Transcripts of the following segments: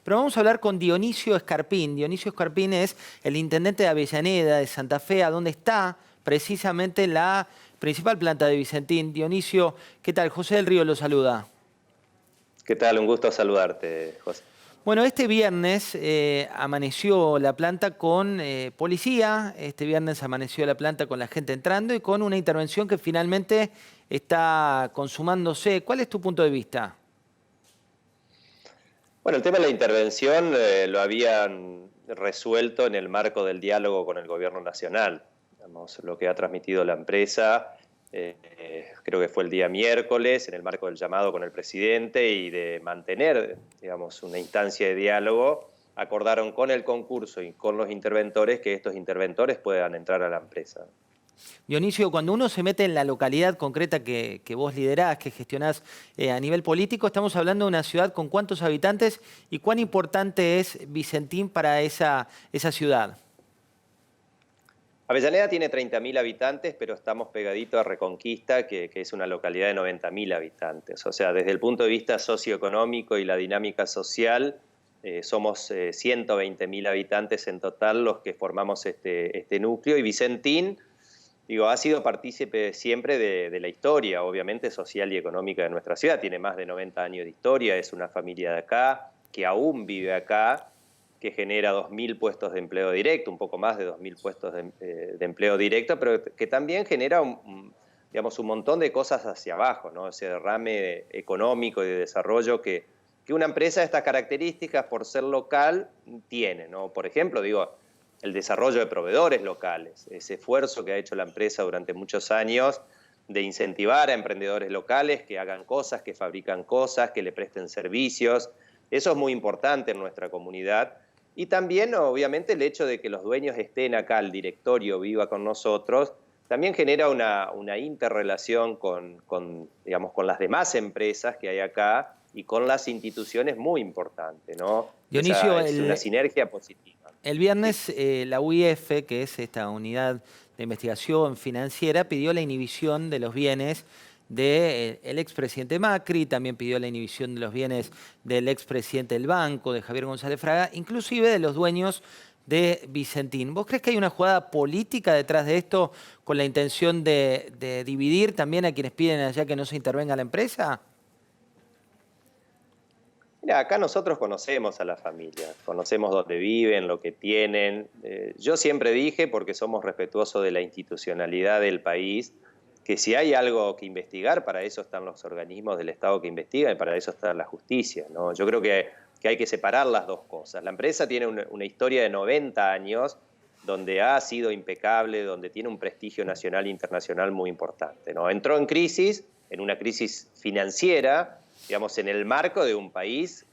Pero vamos a hablar con Dionisio Escarpín. Dionisio Escarpín es el intendente de Avellaneda, de Santa Fe, a donde está precisamente la principal planta de Vicentín. Dionisio, ¿qué tal? José del Río lo saluda. ¿Qué tal? Un gusto saludarte, José. Bueno, este viernes amaneció la planta con policía, este viernes amaneció la planta con la gente entrando y con una intervención que finalmente está consumándose. ¿Cuál es tu punto de vista? Bueno, el tema de la intervención lo habían resuelto en el marco del diálogo con el gobierno nacional. Digamos, lo que ha transmitido la empresa, creo que fue el día miércoles, en el marco del llamado con el presidente y de mantener, digamos, una instancia de diálogo, acordaron con el concurso y con los interventores que estos interventores puedan entrar a la empresa. Dionisio, cuando uno se mete en la localidad concreta que vos liderás, que gestionás a nivel político, estamos hablando de una ciudad con cuántos habitantes y cuán importante es Vicentín para esa ciudad. Avellaneda tiene 30.000 habitantes, pero estamos pegaditos a Reconquista, que es una localidad de 90.000 habitantes. O sea, desde el punto de vista socioeconómico y la dinámica social, somos 120.000 habitantes en total los que formamos este núcleo. Y Vicentín, digo, ha sido partícipe siempre de la historia, obviamente, social y económica de nuestra ciudad. Tiene más de 90 años de historia, es una familia de acá, que aún vive acá, que genera 2.000 puestos de empleo directo, un poco más de 2.000 puestos de empleo directo, pero que también genera digamos, un montón de cosas hacia abajo, ¿no? Ese derrame económico y de desarrollo que una empresa de estas características, por ser local, tiene, ¿no? Por ejemplo, digo, el desarrollo de proveedores locales, ese esfuerzo que ha hecho la empresa durante muchos años de incentivar a emprendedores locales que hagan cosas, que fabrican cosas, que le presten servicios. Eso es muy importante en nuestra comunidad. Y también, obviamente, el hecho de que los dueños estén acá, el directorio viva con nosotros, también genera una interrelación digamos, con las demás empresas que hay acá y con las instituciones muy importante, ¿no? Dionisio, Es una sinergia positiva. el viernes Sí. la UIF, que es esta unidad de investigación financiera, pidió la inhibición de los bienes del expresidente Macri, también pidió la inhibición de los bienes del expresidente del banco, de Javier González Fraga, inclusive de los dueños de Vicentín. ¿Vos crees que hay una jugada política detrás de esto con la intención de dividir también a quienes piden allá que no se intervenga la empresa? Mira, acá nosotros conocemos a la familia, conocemos dónde viven, lo que tienen. Yo siempre dije, porque somos respetuosos de la institucionalidad del país, que si hay algo que investigar, para eso están los organismos del Estado que investigan y para eso está la justicia, ¿no? Yo creo que hay que separar las dos cosas. La empresa tiene una historia de 90 años donde ha sido impecable, donde tiene un prestigio nacional e internacional muy importante, ¿no? Entró en crisis, en una crisis financiera, digamos, en el marco de un país,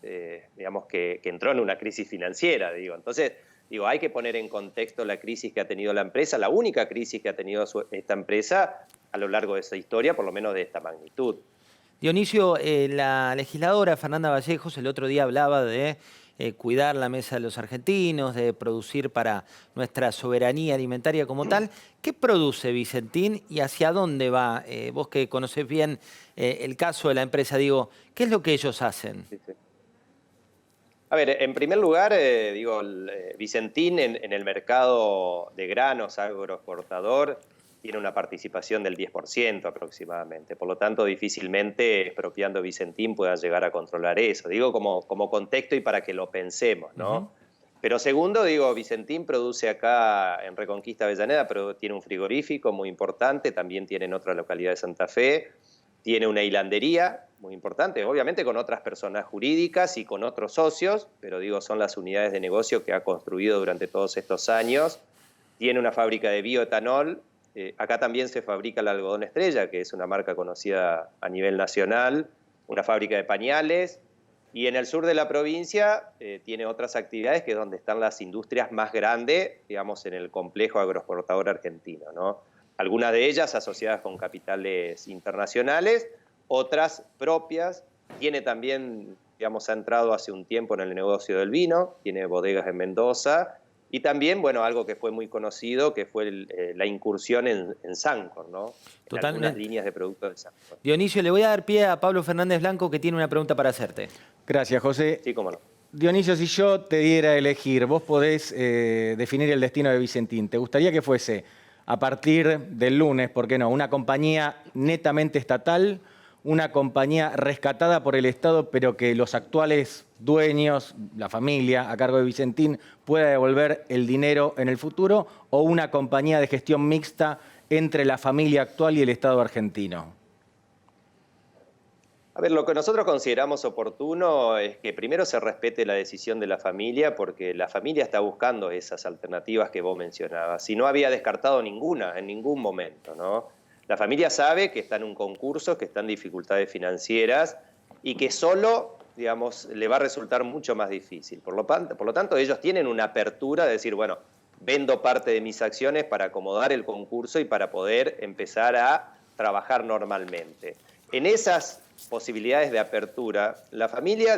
digamos, que entró en una crisis financiera, digo. Entonces, digo, hay que poner en contexto la crisis que ha tenido la empresa, la única crisis que ha tenido esta empresa a lo largo de esa historia, por lo menos de esta magnitud. Dionisio, la legisladora Fernanda Vallejos el otro día hablaba de cuidar la mesa de los argentinos, de producir para nuestra soberanía alimentaria como tal. ¿Qué produce Vicentín y hacia dónde va? Vos que conocés bien el caso de la empresa, digo, ¿qué es lo que ellos hacen? Sí, sí. A ver, en primer lugar, digo, Vicentín en el mercado de granos agroexportador tiene una participación del 10% aproximadamente. Por lo tanto, difícilmente expropiando Vicentín pueda llegar a controlar eso. Digo como contexto y para que lo pensemos, ¿no? Pero segundo, digo, Vicentín produce acá en Reconquista Avellaneda, pero tiene un frigorífico muy importante, también tiene en otra localidad de Santa Fe, tiene una hilandería muy importante, obviamente con otras personas jurídicas y con otros socios, pero digo, son las unidades de negocio que ha construido durante todos estos años. Tiene una fábrica de bioetanol. Acá también se fabrica el algodón Estrella, que es una marca conocida a nivel nacional, una fábrica de pañales, y en el sur de la provincia tiene otras actividades que es donde están las industrias más grandes, digamos, en el complejo agroexportador argentino, ¿no? Algunas de ellas asociadas con capitales internacionales, otras propias. Tiene también, digamos, ha entrado hace un tiempo en el negocio del vino, tiene bodegas en Mendoza, y también, bueno, algo que fue muy conocido, que fue la incursión en Sancor, ¿no? En algunas líneas de productos de Sancor. Dionisio, le voy a dar pie a Pablo Fernández Blanco, que tiene una pregunta para hacerte. Gracias, José. Sí, cómo no. Dionisio, si yo te diera a elegir, vos podés definir el destino de Vicentín. ¿Te gustaría que fuese, a partir del lunes, por qué no, una compañía netamente estatal, una compañía rescatada por el Estado, pero que los actuales dueños, la familia a cargo de Vicentín, pueda devolver el dinero en el futuro, o una compañía de gestión mixta entre la familia actual y el Estado argentino? A ver, lo que nosotros consideramos oportuno es que primero se respete la decisión de la familia, porque la familia está buscando esas alternativas que vos mencionabas. Si no había descartado ninguna en ningún momento, ¿no? La familia sabe que está en un concurso, que está en dificultades financieras y que solo, digamos, le va a resultar mucho más difícil. Por lo tanto, ellos tienen una apertura de decir, bueno, vendo parte de mis acciones para acomodar el concurso y para poder empezar a trabajar normalmente. En esas posibilidades de apertura, la familia,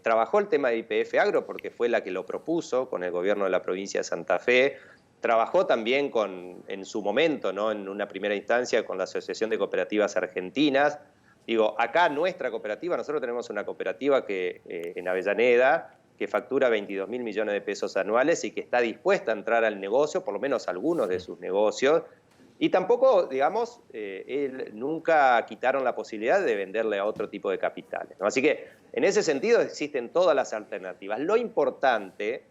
trabajó el tema de YPF Agro porque fue la que lo propuso con el gobierno de la provincia de Santa Fe, trabajó también en su momento, ¿no?, en una primera instancia con la Asociación de Cooperativas Argentinas. Acá nuestra cooperativa, nosotros tenemos una cooperativa en Avellaneda, que factura 22.000 millones de pesos anuales y que está dispuesta a entrar al negocio, por lo menos algunos de sus negocios. Y tampoco, nunca quitaron la posibilidad de venderle a otro tipo de capitales, ¿no? Así que, en ese sentido, existen todas las alternativas. Lo importante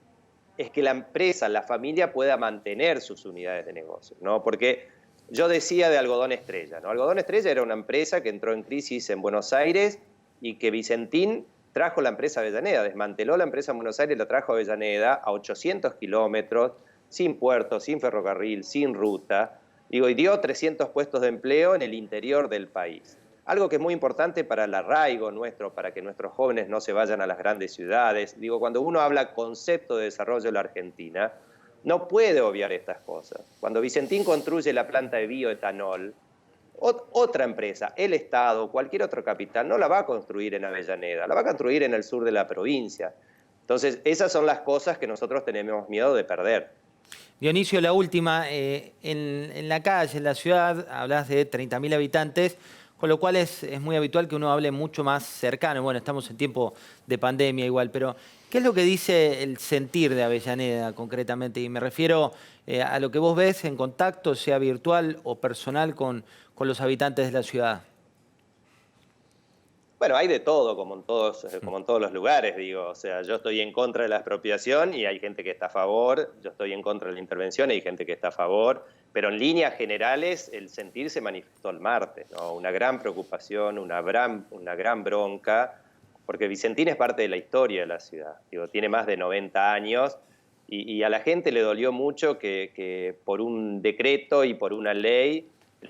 es que la empresa, la familia, pueda mantener sus unidades de negocio, ¿no? Porque yo decía de Algodón Estrella, ¿no? Algodón Estrella era una empresa que entró en crisis en Buenos Aires y que Vicentín trajo la empresa a Avellaneda, desmanteló la empresa en Buenos Aires y la trajo a Avellaneda a 800 kilómetros, sin puerto, sin ferrocarril, sin ruta. Y dio 300 puestos de empleo en el interior del país. Algo que es muy importante para el arraigo nuestro, para que nuestros jóvenes no se vayan a las grandes ciudades. Cuando uno habla concepto de desarrollo de la Argentina, no puede obviar estas cosas. Cuando Vicentín construye la planta de bioetanol, otra empresa, el Estado, cualquier otro capital, no la va a construir en Avellaneda, la va a construir en el sur de la provincia. Entonces, esas son las cosas que nosotros tenemos miedo de perder. Dionisio, la última, en la calle, en la ciudad, hablas de 30.000 habitantes, con lo cual es muy habitual que uno hable mucho más cercano. Bueno, estamos en tiempo de pandemia igual, pero ¿qué es lo que dice el sentir de Avellaneda concretamente? Y me refiero a lo que vos ves en contacto, sea virtual o personal, con los habitantes de la ciudad. Bueno, hay de todo, como en todos los lugares, O sea, yo estoy en contra de la expropiación y hay gente que está a favor, yo estoy en contra de la intervención y hay gente que está a favor, pero en líneas generales el sentir se manifestó el martes, ¿no? Una gran preocupación, una gran bronca, porque Vicentín es parte de la historia de la ciudad. Tiene más de 90 años y a la gente le dolió mucho que por un decreto y por una ley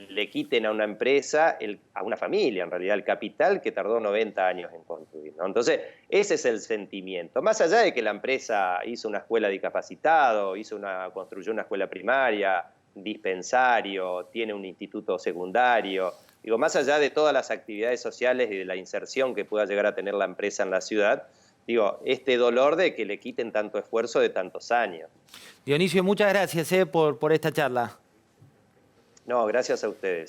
le quiten a una empresa, a una familia en realidad, el capital que tardó 90 años en construir, ¿no? Entonces, ese es el sentimiento. Más allá de que la empresa hizo una escuela de discapacitados, construyó una escuela primaria, dispensario, tiene un instituto secundario, más allá de todas las actividades sociales y de la inserción que pueda llegar a tener la empresa en la ciudad, este dolor de que le quiten tanto esfuerzo de tantos años. Dionisio, muchas gracias por esta charla. No, gracias a ustedes.